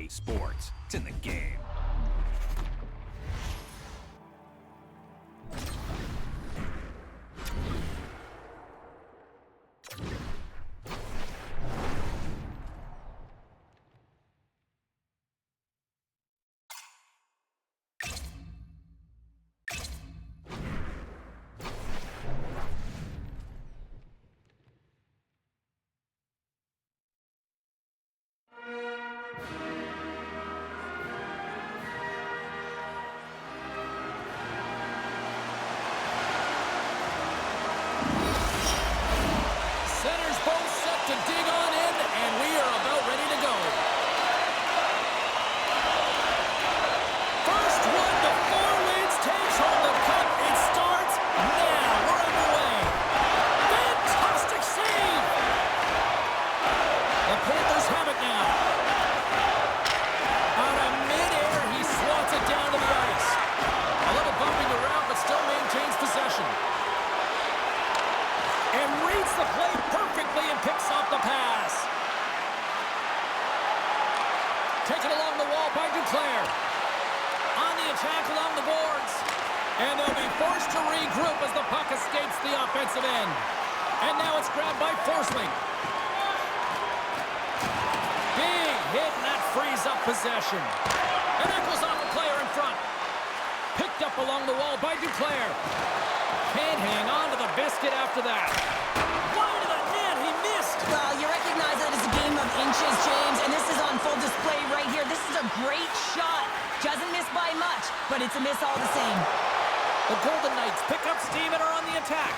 EA Sports. It's in the game. Taken along the wall by Duclair. On the attack along the boards. And they'll be forced to regroup as the puck escapes the offensive end. And now it's grabbed by Forsling. Big hit, and that frees up possession. And that goes off a player in front. Picked up along the wall by Duclair. Can't hang on to the biscuit after that. Wide of the net, he missed. Well, you recognize that it's a game of inches, James, and this is on full display right here. This is a great shot. Doesn't miss by much, but it's a miss all the same. The Golden Knights pick up steam and are on the attack.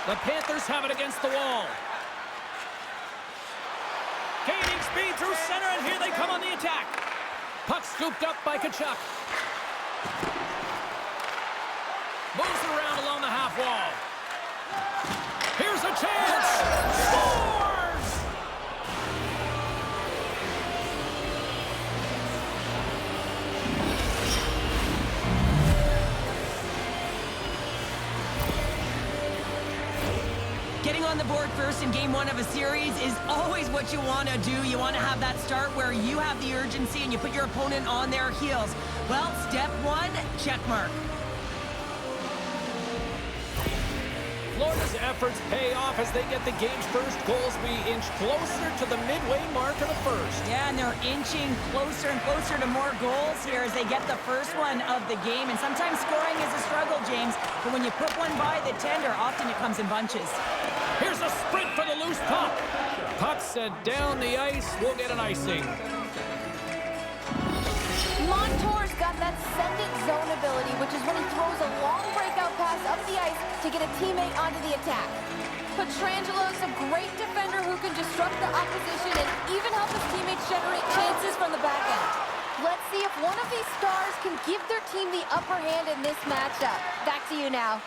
The Panthers have it against the wall. Gaining speed through center, and here they come on the attack. Puck scooped up by Tkachuk. Moves it around along the half wall. Here's a chance. Scores! Getting on the board first in game one of a series is always what you want to do. You want to have that start where you have the urgency and you put your opponent on their heels. Well, step one, check mark. Florida's efforts pay off as they get the game's first goals be inched closer to the midway mark of the first. Yeah, and they're inching closer and closer to more goals here as they get the first one of the game. And sometimes scoring is a struggle, James, but when you put one by the tender, often it comes in bunches. Here's a sprint for the loose puck. Puck sent down the ice. We'll get an icing. Montour's got that send-it zone ability, which is when he throws a long breakout pass up the ice to get a teammate onto the attack. Petrangelo's a great defender who can disrupt the opposition and even help his teammates generate chances from the back end. Let's see if one of these stars can give their team the upper hand in this matchup. Back to you now.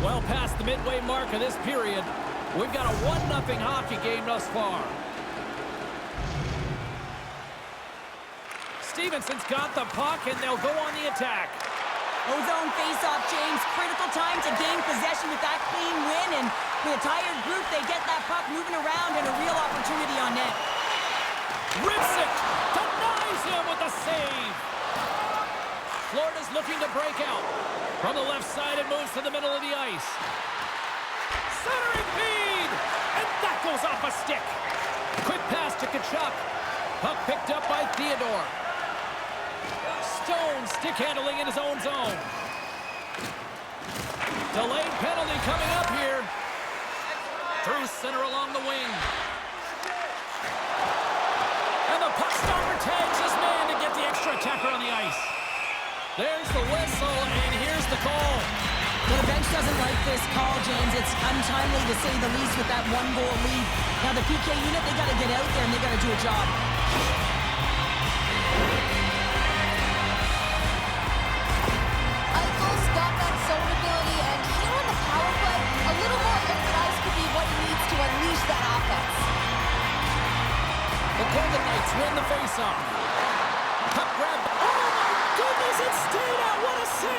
Well past the midway mark of this period, we've got a 1-0 hockey game thus far. Stevenson's got the puck, and they'll go on the attack. Ozone face-off, James. Critical time to gain possession with that clean win, and with a tired group, they get that puck moving around and a real opportunity on net. Rips it! Denies him with a save! Florida's looking to break out. From the left side, it moves to the middle of the ice. Centering feed! And that goes off a stick. Quick pass to Tkachuk. Puck picked up by Theodore. Stone stick handling in his own zone. Delayed penalty coming up here. Through center along the wing. And the puck stopper tags his man to get the extra attacker on the ice. There's the whistle, and here's the call. Well, the bench doesn't like this call, James. It's untimely to say the least with that one-goal lead. Now, the PK unit, they got to get out there, and they got to do a job. Eichel's got that zone ability, and here on the power play, a little more open ice could be what he needs to unleash that offense. The Golden Knights win the faceoff. Puck grab. Oh, my goodness, it stayed out. What a save!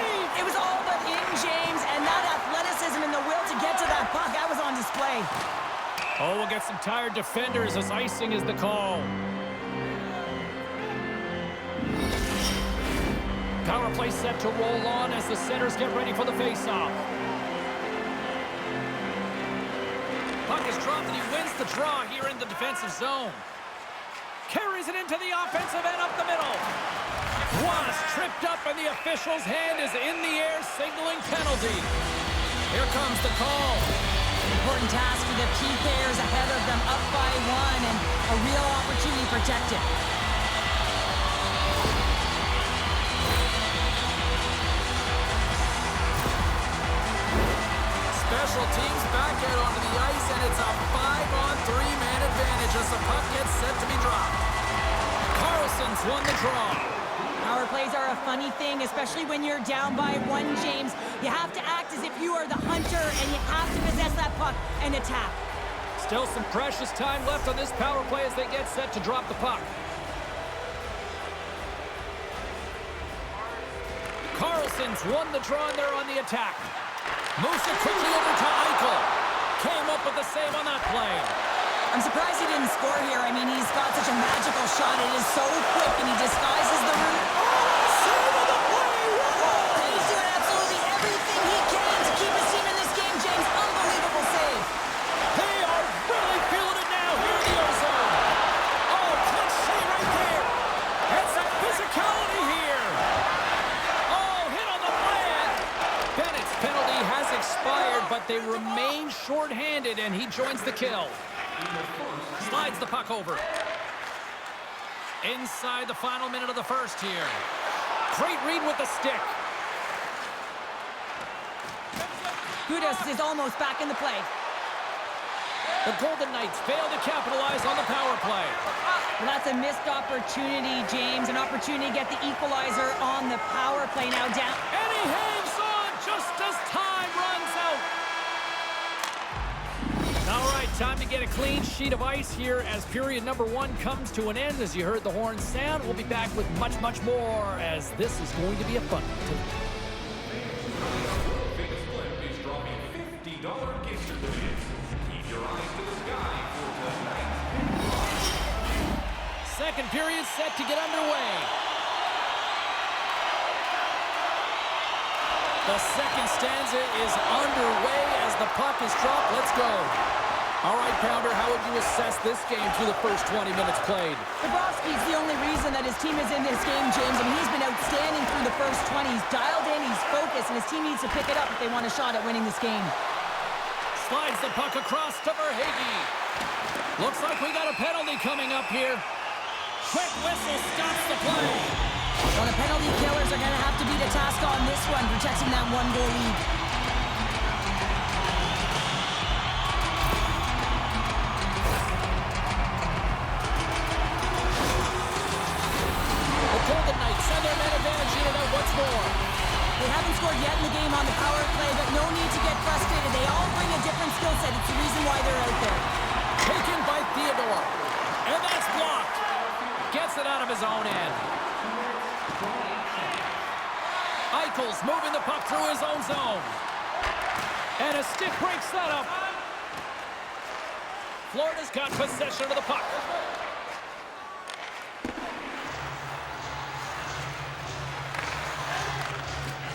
play. Oh, we'll get some tired defenders as icing is the call. Power play set to roll on as the centers get ready for the faceoff. Puck is dropped and he wins the draw here in the defensive zone. Carries it into the offensive end up the middle. Was tripped up and the official's hand is in the air signaling penalty. Here comes the call. Important task for the key players ahead of them, up by 1 and a real opportunity protected. Special teams back out onto the ice, and it's a 5-on-3 man advantage as the puck gets set to be dropped. Carlson's won the draw. Power plays are a funny thing, especially when you're down by 1, James. You have to act as if you are the hunter, and you have to possess that puck and attack. Still some precious time left on this power play as they get set to drop the puck. Carlson's won the draw, and they're on the attack. Moves it quickly over to Eichel. Came up with the save on that play. I'm surprised he didn't score here. I mean, he's got such a magical shot. It is so quick, and he disguises the route. Save of the play! Whoa! He's doing absolutely everything he can to keep his team in this game, James. Unbelievable save. They are really feeling it now here in the ozone. Oh, clutch save right there. And some physicality here. Oh, hit on the plant. Bennett's penalty has expired, but they remain shorthanded, and he joins the kill. Slides the puck over. Inside the final minute of the first here. Great read with the stick. Gudas is almost back in the play. The Golden Knights fail to capitalize on the power play. Well, that's a missed opportunity, James. An opportunity to get the equalizer on the power play now down. And he hangs on just as time runs out. All right, time to get a clean sheet of ice here as period number 1 comes to an end. As you heard the horn sound, we'll be back with much, much more as this is going to be a fun one. Famous Flip is dropping $50 gift certificates. Keep your eyes to the sky for tonight. Second period set to get underway. The second stanza is underway as the puck is dropped. Let's go. All right, Pounder, how would you assess this game through the first 20 minutes played? Bobrovsky's the only reason that his team is in this game, James. I mean, he's been outstanding through the first 20. He's dialed in, he's focused, and his team needs to pick it up if they want a shot at winning this game. Slides the puck across to Verhaeghe. Looks like we got a penalty coming up here. Quick whistle stops the play. Well, the penalty killers are going to have to beat a task on this one, protecting that 1-goal lead. Golden Knights send their man advantage unit out once more. They haven't scored yet in the game on the power play, but no need to get frustrated. They all bring a different skill set. It's the reason why they're out there. Taken by Theodore. And that's blocked. Gets it out of his own end. Eichel's moving the puck through his own zone. And a stick breaks that up. Florida's got possession of the puck.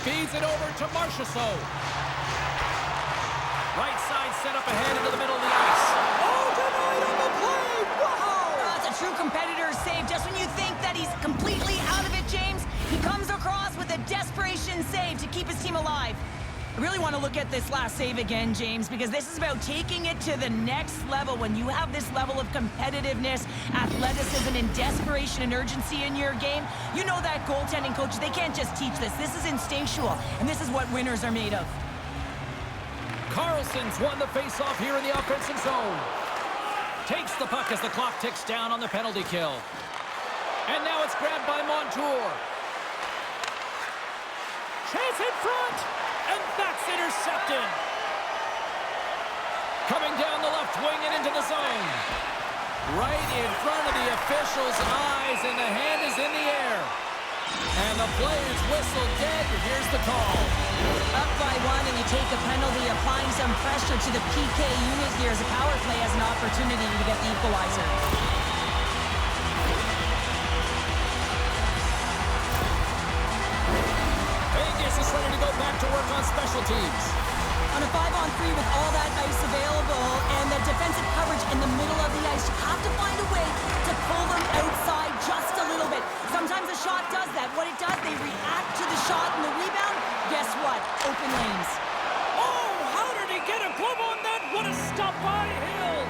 Feeds it over to Marchessault. Right side set up ahead into the middle of the ice. Oh, denied on the play! Whoa! That's a true competitor's save. Just when you think that he's completely out of it, James, he comes across with a desperation save to keep his team alive. I really want to look at this last save again, James, because this is about taking it to the next level. When you have this level of competitiveness, athleticism, and desperation and urgency in your game, you know that goaltending coaches, they can't just teach this. This is instinctual, and this is what winners are made of. Carlson's won the faceoff here in the offensive zone. Takes the puck as the clock ticks down on the penalty kill. And now it's grabbed by Montour. Chase in front! And that's intercepted. Coming down the left wing and into the zone. Right in front of the official's eyes, and the hand is in the air. And the The play is whistled dead. Here's the call. Up by 1 and you take a penalty, applying some pressure to the PK unit here as the power play has an opportunity to get the equalizer. Vegas is ready to go back to work on special teams. On a 5-on-3 with all that ice available and the defensive coverage in the middle of the ice, you have to find a way to pull them outside just a little bit. Sometimes a shot does that. What it does, they react to the shot and the rebound. Guess what? Open lanes. Oh, how did he get a glove on that? What a stop by Hill.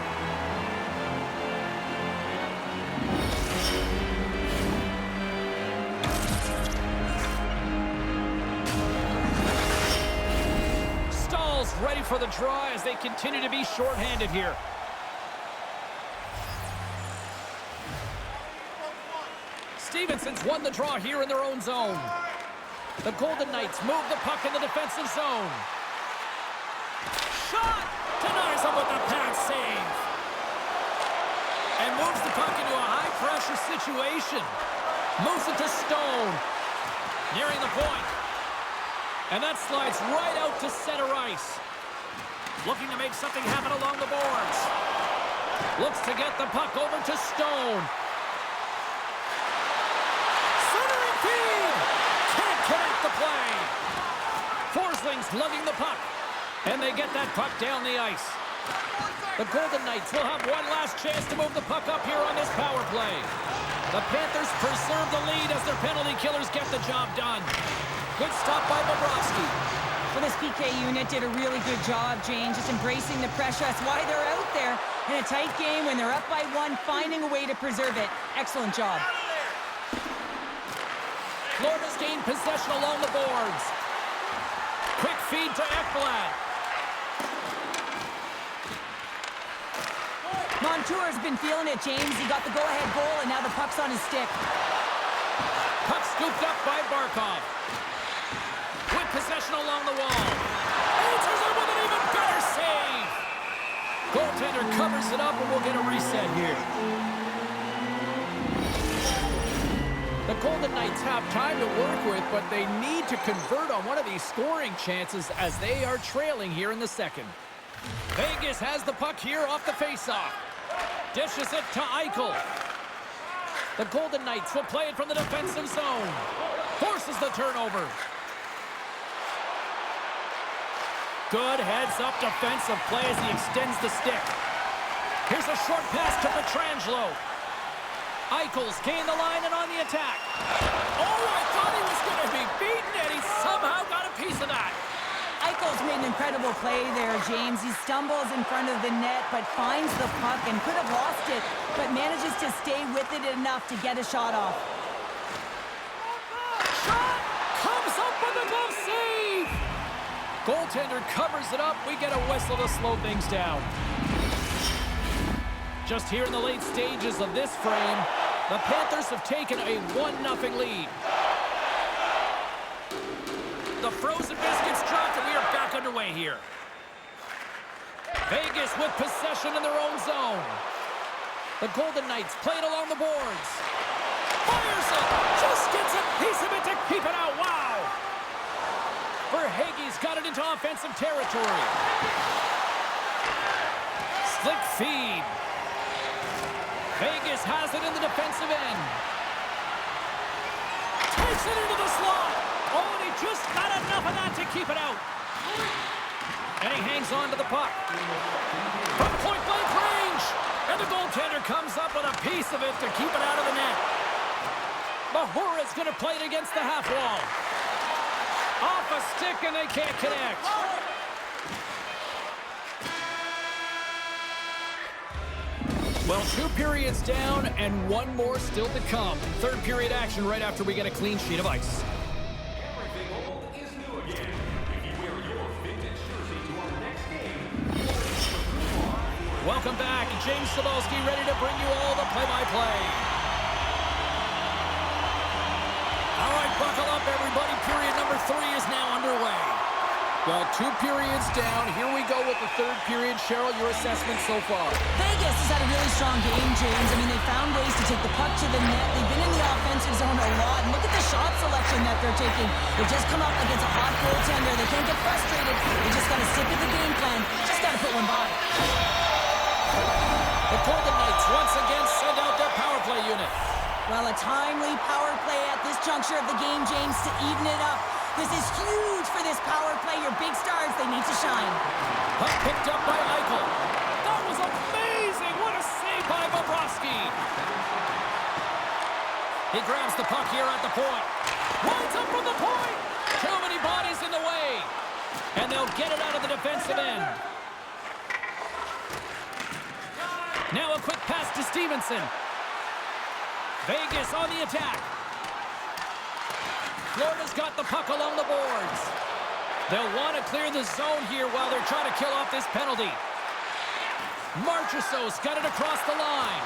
Ready for the draw as they continue to be shorthanded here. Stevenson's won the draw here in their own zone. The Golden Knights move the puck in the defensive zone. Shot! Denies him with the pad save. And moves the puck into a high-pressure situation. Moves it to Stone. Nearing the point. And that slides right out to center ice. Looking to make something happen along the boards. Looks to get the puck over to Stone. Centering feed! Can't connect the play. Forsling's lugging the puck. And they get that puck down the ice. The Golden Knights will have one last chance to move the puck up here on this power play. The Panthers preserve the lead as their penalty killers get the job done. Good stop by Bobrovsky. Well, this PK unit did a really good job, James, just embracing the pressure. That's why they're out there in a tight game when they're up by 1, finding a way to preserve it. Excellent job. Florida's gained possession along the boards. Quick feed to Ekblad. Montour's been feeling it, James. He got the go-ahead goal, and now the puck's on his stick. Puck scooped up by Barkov. With possession along the wall. Answers it with an even better save. Goaltender covers it up, and we'll get a reset here. The Golden Knights have time to work with, but they need to convert on one of these scoring chances as they are trailing here in the second. Vegas has the puck here off the faceoff. Dishes it to Eichel. The Golden Knights will play it from the defensive zone. Forces the turnover. Good heads-up defensive play as he extends the stick. Here's a short pass to Pietrangelo. Eichel's gained the line and on the attack. Oh, I thought he was going to be beaten, and he somehow got a piece of that. Eichel's made an incredible play there, James. He stumbles in front of the net, but finds the puck and could have lost it, but manages to stay with it enough to get a shot off. Shot comes up with a glove save. Goaltender covers it up. We get a whistle to slow things down. Just here in the late stages of this frame, the Panthers have taken a 1-0 lead. The frozen biscuits dropped, and we are back underway here. Vegas with possession in their own zone. The Golden Knights play it along the boards. Fires it! Just gets a piece of it to keep it out. Wow! Verhaeghe's got it into offensive territory. Slick feed. Vegas has it in the defensive end. Takes it into the slot. Oh, and he just got enough of that to keep it out. And he hangs on to the puck. From point-blank range. And the goaltender comes up with a piece of it to keep it out of the net. Mahura's going to play it against the half wall. Off a stick, and they can't connect. Well, 2 periods down and 1 more still to come. Third period action right after we get a clean sheet of ice. Everything old is new again. If you wear your vintage jersey to our next game, Welcome back. James Cebulski ready to bring you all the play-by-play. All right, buckle up, everybody. Period number 3 is now underway. Well, 2 periods down. Here we go with the third period. Cheryl, your assessment so far? Vegas has had a really strong game, James. I mean, they found ways to take the puck to the net. They've been in the offensive zone a lot. And look at the shot selection that they're taking. They just come up against a hot goaltender. They can't get frustrated. They just got to stick with the game plan. Just got to put one by. The Golden Knights once again send out their power play unit. Well, a timely power play at this juncture of the game, James, to even it up. This is huge for this power play. Your big stars, they need to shine. Puck picked up by Eichel. That was amazing. What a save by Bobrovsky. He grabs the puck here at the point. Winds up from the point. Too many bodies in the way. And they'll get it out of the defensive end. Now a quick pass to Stevenson. Vegas on the attack. Florida's got the puck along the boards. They'll want to clear the zone here while they're trying to kill off this penalty. Marchessault's got it across the line.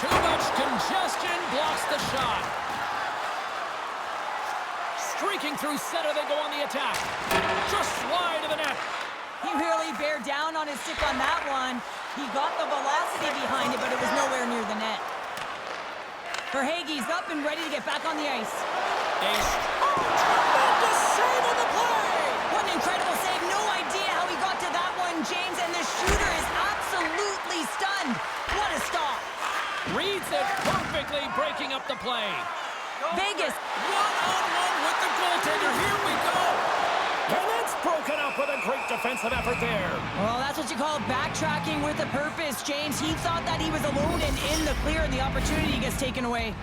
Too much congestion blocks the shot. Streaking through center, they go on the attack. Just wide of the net. He really bared down on his stick on that one. He got the velocity behind it, but it was nowhere near the net. Verhaeghe's up and ready to get back on the ice. Tremendous save on the play! What an incredible save. No idea how he got to that one, James, and the shooter is absolutely stunned. What a stop. Reads it perfectly, breaking up the play. Vegas. One-on-one with the goaltender. Here we go. And it's broken up with a great defensive effort there. Well, that's what you call backtracking with a purpose, James. He thought that he was alone and in the clear, and the opportunity gets taken away.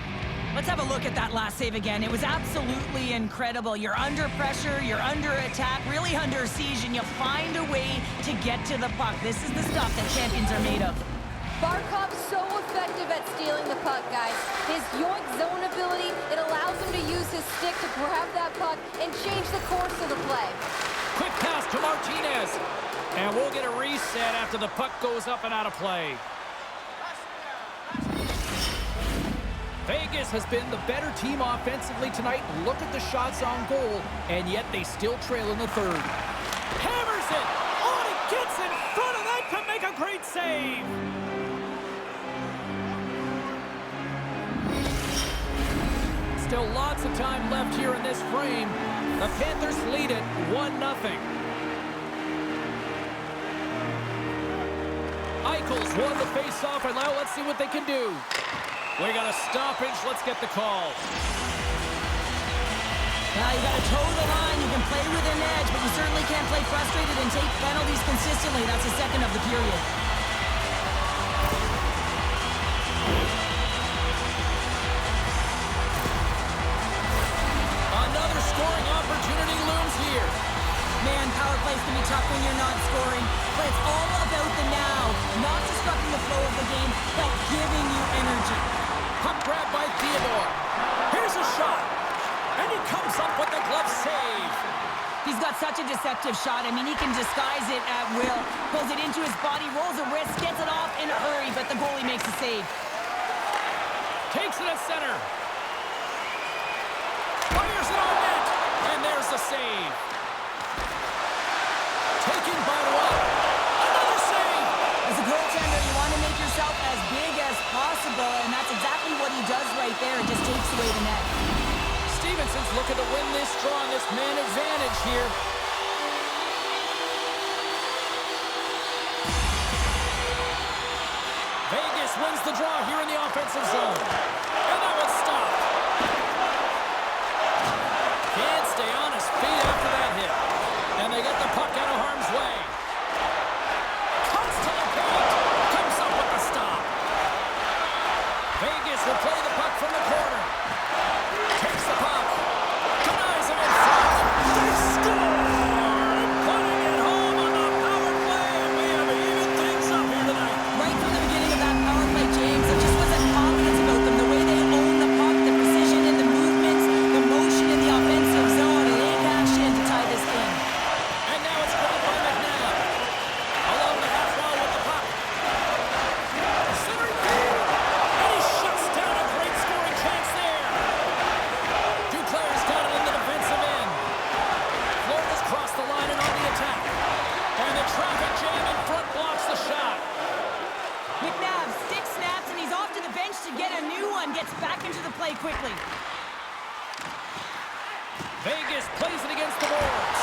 Let's have a look at that last save again. It was absolutely incredible. You're under pressure, you're under attack, really under siege, and you find a way to get to the puck. This is the stuff that champions are made of. Barkov's so effective at stealing the puck, guys. His yoink zone ability, it allows him to use his stick to grab that puck and change the course of the play. Quick pass to Martinez. And we'll get a reset after the puck goes up and out of play. Vegas has been the better team offensively tonight. Look at the shots on goal, and yet they still trail in the third. Hammers it! Oh, he gets in front of that to make a great save! Still lots of time left here in this frame. The Panthers lead it 1-0. Eichel's won the face-off, and now let's see what they can do. We got a stoppage. Let's get the call. Now you got to toe the line. You can play with an edge, but you certainly can't play frustrated and take penalties consistently. That's the second of the period. Another scoring opportunity looms here. Man, power plays can be tough when you're not scoring, but it's all about the now. Not disrupting the flow of the game, but giving you energy. Puck grab by Theodore. Here's a shot. And he comes up with the glove save. He's got such a deceptive shot. I mean, he can disguise it at will. Pulls it into his body, rolls a wrist, gets it off in a hurry, but the goalie makes a save. Takes it at center. Fires it on net. And there's the save. Taken by Watt. Another save. As a goaltender, you want to make yourself as big as possible, and that's exactly what he does right there. It just takes away the net. Stevenson's looking to win this draw on this man advantage here. Vegas wins the draw here in the offensive zone. And that one's stopped. Can't stay on his feet after that hit. And they get the puck out of harm's way. Cuts to the paint. Comes up with the stop. Vegas will play the puck from the corner. Takes the puck. Denies him in front. They score! Putting it home on the power play. And we have even things up here tonight. Right from the beginning of that power play, James, there just wasn't confidence about them. The way across the boards.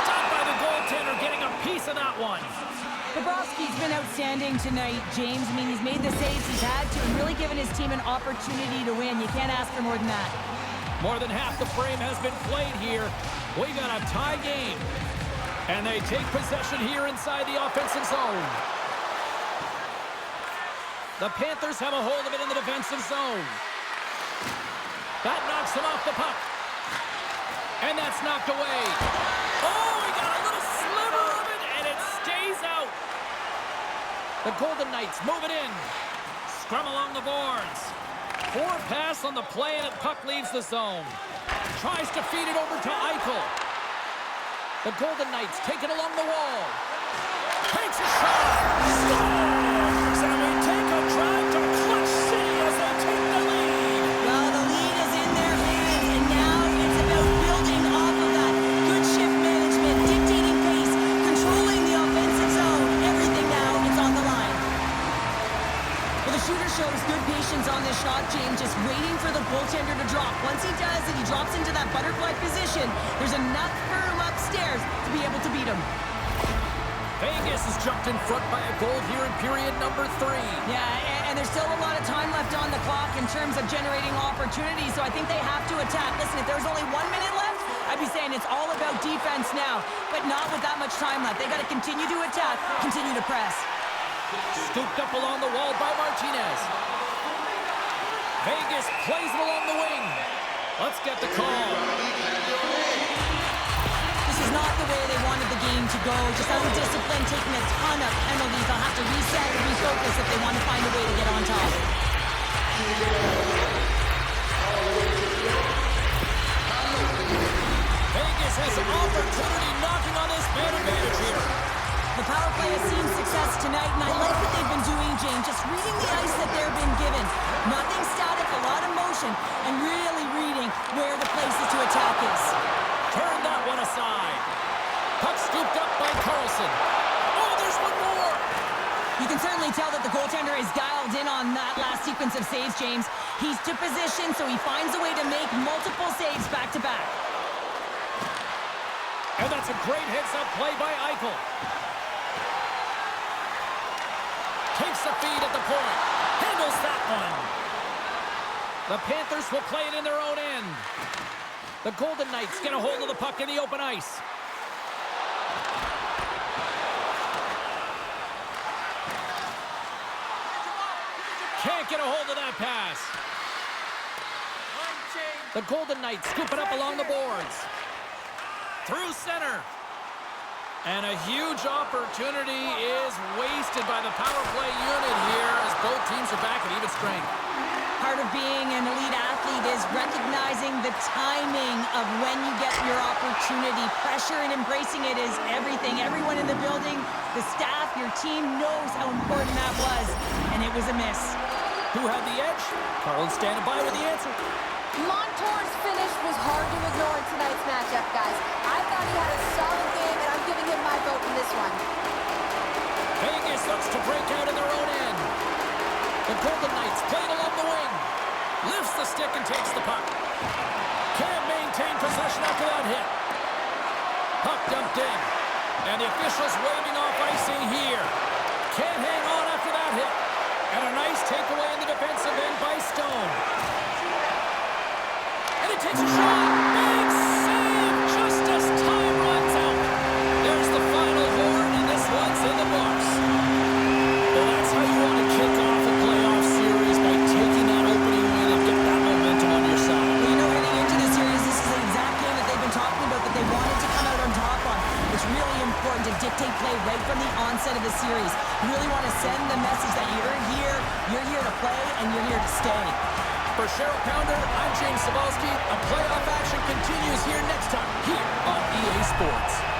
Stopped by the goaltender, getting a piece of that one. Bobrovsky's been outstanding tonight, James. I mean, he's made the saves he's had to and really given his team an opportunity to win. You can't ask for more than that. More than half the frame has been played here. We got a tie game. And they take possession here inside the offensive zone. The Panthers have a hold of it in the defensive zone. That knocks him off the puck. And that's knocked away. Oh, he got a little sliver of it, and it stays out. The Golden Knights move it in. Scrum along the boards. Forward pass on the play, and the puck leaves the zone. Tries to feed it over to Eichel. The Golden Knights take it along the wall. Takes a shot. Scores! And we take a drive to Clutch City as they take the lead. Well, the lead is in their hands, and now it's about building off of that. Good shift management, dictating pace, controlling the offensive zone. Everything now is on the line. Well, the shooter shows good patience on this shot, James, just waiting for the goaltender to drop. Once he does and he drops into that butterfly position, there's enough firm upstairs to be able to beat him. Vegas has jumped in front by a goal here in period number 3. Yeah, and there's still a lot of time left on the clock in terms of generating opportunities, so I think they have to attack. Listen, if there's only 1 minute left, I'd be saying it's all about defense now, but not with that much time left. They got to continue to attack, continue to press. Scooped up along the wall by Martinez. Vegas plays it along the wing. Let's get the call. This is not the way they wanted the game to go. Just undisciplined, taking a ton of penalties. They'll have to reset and refocus if they want to find a way to get on top. Vegas has an opportunity knocking on this man advantage here. The power play has seen success tonight, and I like what they've been doing, James. Just reading the ice that they've been given. Nothing static, a lot of motion, and really reading where the places to attack is. Turn that one aside. Puck scooped up by Carlson. Oh, there's one more. You can certainly tell that the goaltender is dialed in on that last sequence of saves, James. He's to position, so he finds a way to make multiple saves back-to-back. And that's a great heads-up play by Eichel. Takes the feed at the point. Handles that one. The Panthers will play it in their own end. The Golden Knights get a hold of the puck in the open ice. Can't get a hold of that pass. The Golden Knights scoop it up along the boards. Through center. And a huge opportunity is wasted by the power play unit here as both teams are back at even strength. Part of being an elite athlete is recognizing the timing of when you get your opportunity. Pressure and embracing it is everything. Everyone in the building, the staff, your team knows how important that was, and it was a miss. Who had the edge? Carlin standing by with the answer. Montour's finish was hard to ignore in tonight's matchup, guys. I thought he had a solid game, and I'm giving him my vote in this one. Vegas looks to break out in their own end. The Golden Knights playing along the wing. Lifts the stick and takes the puck. Can't maintain possession after that hit. Puck dumped in. And the officials waving off icing here. Can't hang on after that hit. And a nice takeaway in the defensive end by Stone. And he takes a shot. Big save just as time runs out. There's the final horn, and this one's in the books. Well, that's how you want to kick off a playoff series, by taking that opening win and get that momentum on your side. Well, you know, heading into this series, this is the exact game that they've been talking about that they wanted to come out on top on. It's really important to dictate play right from the onset of the series. You really want to send the message that you're here to play, and you're here to stay. For Cheryl Pounder, I'm James Cebulski. A playoff action continues here next time, here on EA Sports.